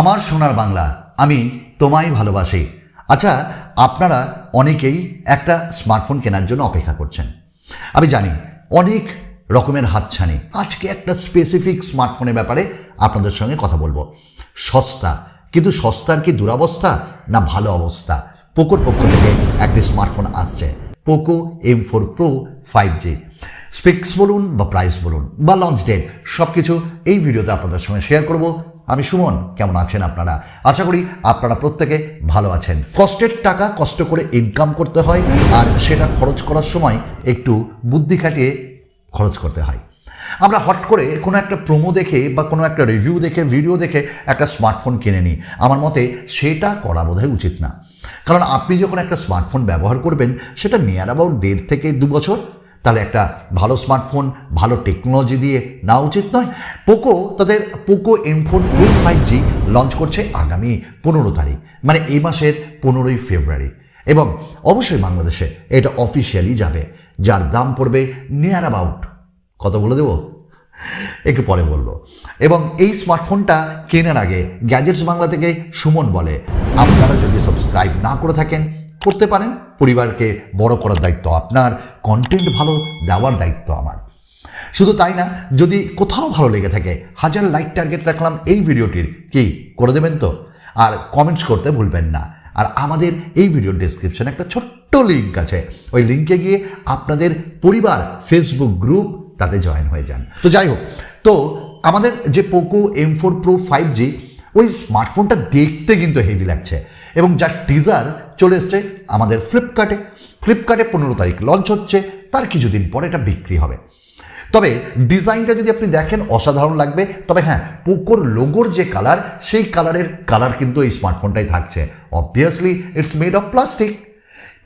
আমার সোনার বাংলা, আমি তোমায় ভালোবাসি। আচ্ছা, আপনারা অনেকেই একটা স্মার্টফোন কেনার জন্য অপেক্ষা করছেন। আমি জানি অনেক রকমের হাতছানি। আজকে একটা স্পেসিফিক স্মার্টফোনের ব্যাপারে আপনাদের সঙ্গে কথা বলবো। সস্তা, কিন্তু সস্তার কি দুরবস্থা না ভালো অবস্থা? পোকোর পক্ষ থেকে একটি স্মার্টফোন আসছে, Poco M4 Pro 5G। Specs বলুন বা প্রাইস বলুন বা লঞ্চ ডেট, সব কিছু এই ভিডিওতে আপনাদের সঙ্গে শেয়ার করব। আমি সুমন, কেমন আছেন আপনারা? আশা করি আপনারা প্রত্যেকে ভালো আছেন। কষ্টের টাকা কষ্ট করে ইনকাম করতে হয়, আর সেটা খরচ করার সময় একটু বুদ্ধি খাটিয়ে খরচ করতে হয়। আমরা হট করে কোনো একটা প্রোমো দেখে বা কোনো একটা রিভিউ দেখে, ভিডিও দেখে একটা স্মার্টফোন কিনে নিই। আমার মতে সেটা করা বোধহয় উচিত না। কারণ আপনি যখন একটা স্মার্টফোন ব্যবহার করবেন, সেটা নিয়ার অ্যাবাউট 1.5 থেকে 2 বছর, তাহলে একটা ভালো স্মার্টফোন ভালো টেকনোলজি দিয়ে নেওয়া উচিত নয়? পোকো তাদের Poco M4 Pro 5G launch করছে আগামী 15 তারিখ, মানে এই মাসের 15ই ফেব্রুয়ারি। এবং অবশ্যই বাংলাদেশে এটা অফিসিয়ালি যাবে, যার দাম পড়বে নিয়ার অ্যাবাউট, কত বলে দেবো একটু পরে বলবো। এবং এই স্মার্টফোনটা কেনার আগে গ্যাজেটস বাংলা থেকে সুমন বলে, আপনারা যদি সাবস্ক্রাইব না করে থাকেন করতে পারেন। পরিবারকে বড় করার দায়িত্ব আপনার, কন্টেন্ট ভালো দেওয়ার দায়িত্ব আমার। শুধু তাই না, যদি কোথাও ভালো লেগে থাকে, 1000 লাইক টার্গেট রাখলাম এই ভিডিওটির, কি করে দেবেন তো? আর কমেন্টস করতে ভুলবেন না। আর আমাদের এই ভিডিওর ডেসক্রিপশনে একটা ছোট্ট লিঙ্ক আছে, ওই লিঙ্কে গিয়ে আপনাদের পরিবার ফেসবুক গ্রুপ, তাতে জয়েন হয়ে যান। তো যাই হোক, তো আমাদের যে পোকো M4 Pro 5G, ওই স্মার্টফোনটা দেখতে কিন্তু হেভি লাগছে। এবং যার টিজার চলে এসছে আমাদের ফ্লিপকার্টে 15 তারিখ লঞ্চ হচ্ছে, তার কিছুদিন পরে এটা বিক্রি হবে। তবে ডিজাইনটা যদি আপনি দেখেন অসাধারণ লাগবে। তবে হ্যাঁ, পোকোর লোগোর যে কালার, সেই কালার কিন্তু এই স্মার্টফোনটাই থাকছে। Obviously it's made of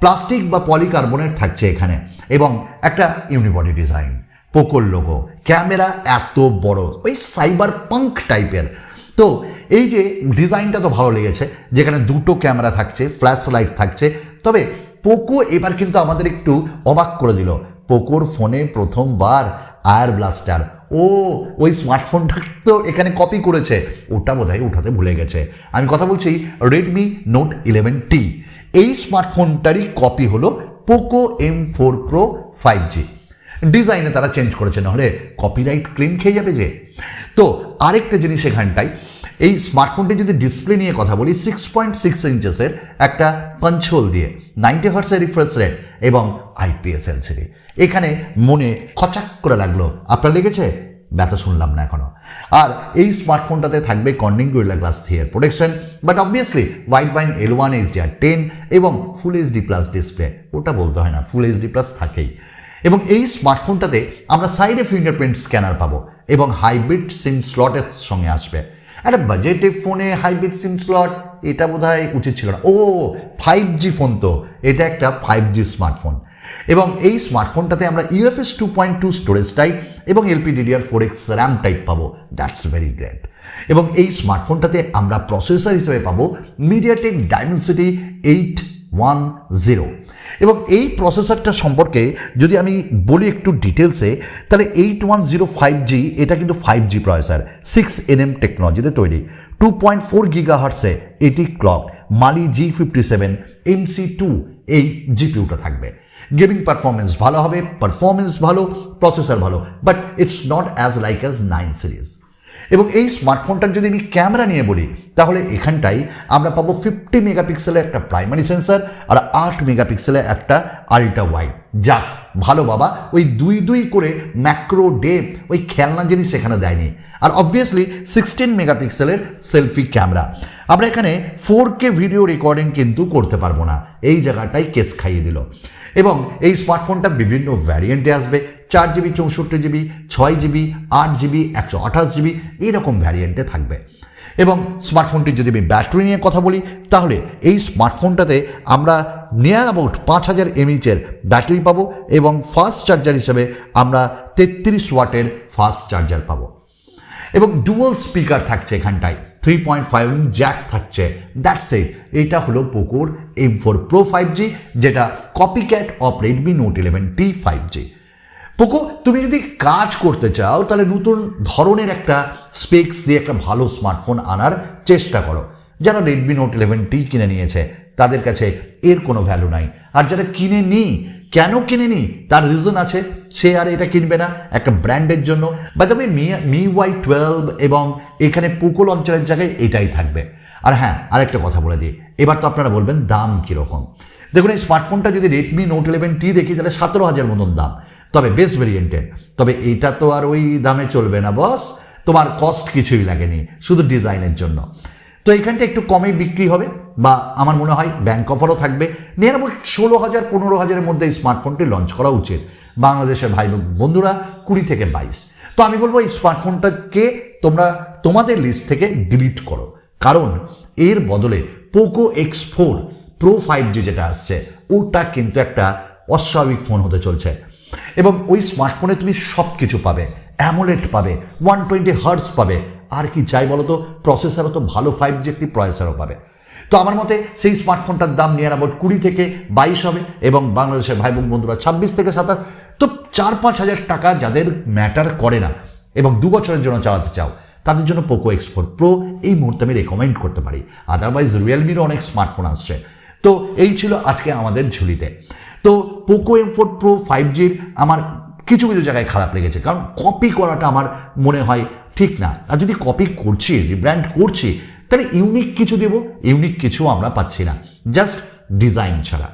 plastic বা পলিকার্বনেট থাকছে এখানে, এবং একটা ইউনিবডি ডিজাইন। পোকোর লোগো, ক্যামেরা এত বড়, ওই সাইবার পাঙ্ক টাইপের। তো এই যে ডিজাইনটা তো ভালো লেগেছে, যেখানে 2টো ক্যামেরা থাকছে, ফ্ল্যাশ লাইট থাকছে। তবে পোকো এবার কিন্তু আমাদের একটু অবাক করে দিল। পোকোর ফোনে প্রথমবার আয়ার ব্লাস্টার, ওই স্মার্টফোনটা তো এখানে কপি করেছে, ওটা বোধহয় উঠাতে ভুলে গেছে। আমি কথা বলছি রেডমি নোট 11T। এই স্মার্টফোনটারই কপি হলো পোকো M4 Pro 5G। ডিজাইনে তারা চেঞ্জ করেছে, নাহলে কপিরাইট ক্লেম খেয়ে যাবে যে। তো আরেকটা জিনিস এখানটায়, এই স্মার্টফোনটি যদি ডিসপ্লে নিয়ে কথা বলি, 6.6 ইঞ্চেসের একটা পাঞ্চ হোল দিয়ে 90 হার্টজের রিফ্রেশ রেট এবং IPS LCD। এখানে মনে খচাক করে লাগলো, আপনার লেগেছে? ব্যথা শুনলাম না এখনো। আর এই স্মার্টফোনটাতে থাকবে কর্নিং গরিলা গ্লাস 3 এর protection, but obviously white vine L1 HDR10 এবং ফুল HD+ ডিসপ্লে। ওটা বলতে হয় না, ফুল HD+ থাকেই। এবং এই স্মার্টফোনটাতে আমরা সাইডে ফিঙ্গারপ্রিন্ট স্ক্যানার পাবো এবং হাইব্রিড সিম স্লটের সঙ্গে আসবে। একটা বাজেটের ফোনে হাইব্রিড সিম স্লট, এটা বোধহয় উচিত ছিল না। 5G ফোন তো, এটা একটা 5G স্মার্টফোন। এবং এই স্মার্টফোনটাতে আমরা UFS 2.2 স্টোরেজ টাইপ এবং LPDDR4X RAM টাইপ পাবো। That's very great. এবং এই স্মার্টফোনটাতে আমরা প্রসেসর হিসেবে পাবো MEDIATEK Dimensity 810। এবং এই প্রসেসরটা সম্পর্কে যদি আমি বলি একটু ডিটেলসে, তাহলে 8105G, এটা কিন্তু 5G প্রসেসর, 6nm টেকনোলজিতে তৈরি, 2.4 GHz-এ এটি ক্লক, মালি G57 MC2 এই জিপিউটা থাকবে। গেমিং পারফরমেন্স ভালো হবে, পারফরমেন্স ভালো, প্রসেসর ভালো, but it's not as like as 9 series. এবং এই স্মার্টফোনটার যদি আমি ক্যামেরা নিয়ে বলি, তাহলে এখানটাই আমরা পাবো 50 মেগাপিক্সেলের একটা প্রাইমারি সেন্সার আর 8 মেগাপিক্সেলের একটা আল্ট্রা ওয়াইড। যাক ভালো বাবা, ওই 2 করে ম্যাক্রো ডেপ, ওই খেলনা জিনিস এখানে দেয়নি। আর অবভিয়াসলি 16 মেগাপিক্সেলের সেলফি ক্যামেরা। আমরা এখানে 4K ভিডিও রেকর্ডিং কিন্তু করতে পারবো না, এই জায়গাটাই কেস খাইয়ে দিল। এবং এই স্মার্টফোনটা বিভিন্ন ভ্যারিয়েন্টে আসবে, 4GB 64GB 6GB 8GB 128GB এইরকম ভ্যারিয়েন্টে থাকবে। এবং স্মার্টফোনটির যদি আমি ব্যাটারি নিয়ে কথা বলি, তাহলে এই স্মার্টফোনটাতে আমরা নিয়ার অ্যাবাউট 5000 mAh ব্যাটারি পাবো এবং ফাস্ট চার্জার হিসেবে আমরা 33 ওয়াটের ফাস্ট চার্জার পাবো। এবং ডুয়াল স্পিকার থাকছে এখানটায়, 3.5 জ্যাক থাকছে। That's it. এটা হলো পোকোর M4 Pro 5G, যেটা copycat of Redmi note 11T 5G। Poco তুমি যদি কাজ করতে চাও তাহলে নতুন ধরনের একটা স্পেক্স দিয়ে একটা ভালো স্মার্টফোন আনার চেষ্টা করো। যারা রেডমি নোট 11টি কিনে নিয়েছে তাদের কাছে এর কোনো ভ্যালু নাই, আর যারা কিনে নি, কেন কিনে নি তার রিজন আছে, সে আর এটা কিনবে না একটা ব্র্যান্ডের জন্য। বা তবে MIUI 12 এবং এখানে পোকো লঞ্চারের জায়গায় এটাই থাকবে। আর হ্যাঁ, আরেকটা কথা বলে দিই, এবার তো আপনারা বলবেন দাম কীরকম। দেখুন, এই স্মার্টফোনটা যদি রেডমি নোট 11T দেখি তাহলে 17,000 মতন দাম, তবে বেস ভেরিয়েন্টের। তবে এইটা তো আর ওই দামে চলবে না বস, তোমার কস্ট কিছুই লাগেনি, শুধু ডিজাইনের জন্য। তো এইখানটা একটু কমে বিক্রি হবে, বা আমার মনে হয় ব্যাংক অফারও থাকবে। নিয়ার অ্যাবাউট 16,000 15,000-এর মধ্যে এই স্মার্টফোনটি লঞ্চ করা উচিত বাংলাদেশের ভাই বন্ধুরা, 20 থেকে 22। তো আমি বলবো এই স্মার্টফোনটাকে তোমরা তোমাদের লিস্ট থেকে ডিলিট করো, কারণ এর বদলে পোকো X4 Pro 5G যেটা আসছে ওটা কিন্তু একটা অস্বাভাবিক ফোন হতে চলছে। এবং ওই স্মার্টফোনে তুমি সব কিছু পাবে, অ্যামোলেড পাবে, 120 হার্টজ পাবে, আর কি চাই বলো তো, প্রসেসরও তো ভালো 5G একটি প্রসেসরও পাবে। তো আমার মতে সেই স্মার্টফোনটার দাম নিয়ার অ্যাবাউট 20 থেকে 22 হবে, এবং বাংলাদেশের ভাই বোন বন্ধুরা 26 থেকে 27। তো 4-5 হাজার টাকা যাদের ম্যাটার করে না এবং 2 বছরের জন্য চালাতে চাও, তাদের জন্য পোকো X4 Pro এই মুহূর্তে আমি রেকমেন্ড করতে পারি। আদারওয়াইজ রিয়েলমিরও অনেক স্মার্টফোন আসছে। তো এই ছিল আজকে আমাদের ঝুলিতে। তো পোকো M4 Pro 5Gর আমার কিছু কিছু জায়গায় খারাপ লেগেছে, কারণ কপি করাটা আমার মনে হয় ঠিক না। আর যদি কপি করছি, রিব্র্যান্ড করছি, তাহলে ইউনিক কিছু দেব, ইউনিক কিছু আমরা পাচ্ছি না, জাস্ট ডিজাইন ছাড়া।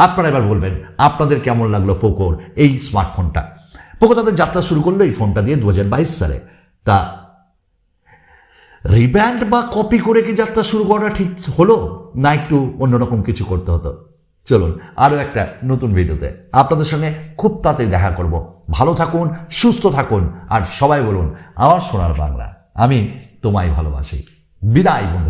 আপনারা এবার বলবেন আপনাদের কেমন লাগলো পোকোর এই স্মার্টফোনটা। পোকো তাদের যাত্রা শুরু করলো এই ফোনটা দিয়ে 2022 সালে। তা রিব্র্যান্ড বা কপি করে কি যাত্রা শুরু করাটা ঠিক হলো, না একটু অন্যরকম কিছু করতে হতো? চলুন আরও একটা নতুন ভিডিওতে আপনাদের সঙ্গে খুব তাড়াতাড়ি দেখা করব। ভালো থাকুন, সুস্থ থাকুন, আর সবাই বলুন আমার সোনার বাংলা, আমি তোমায় ভালোবাসি। বিদায় বন্ধু।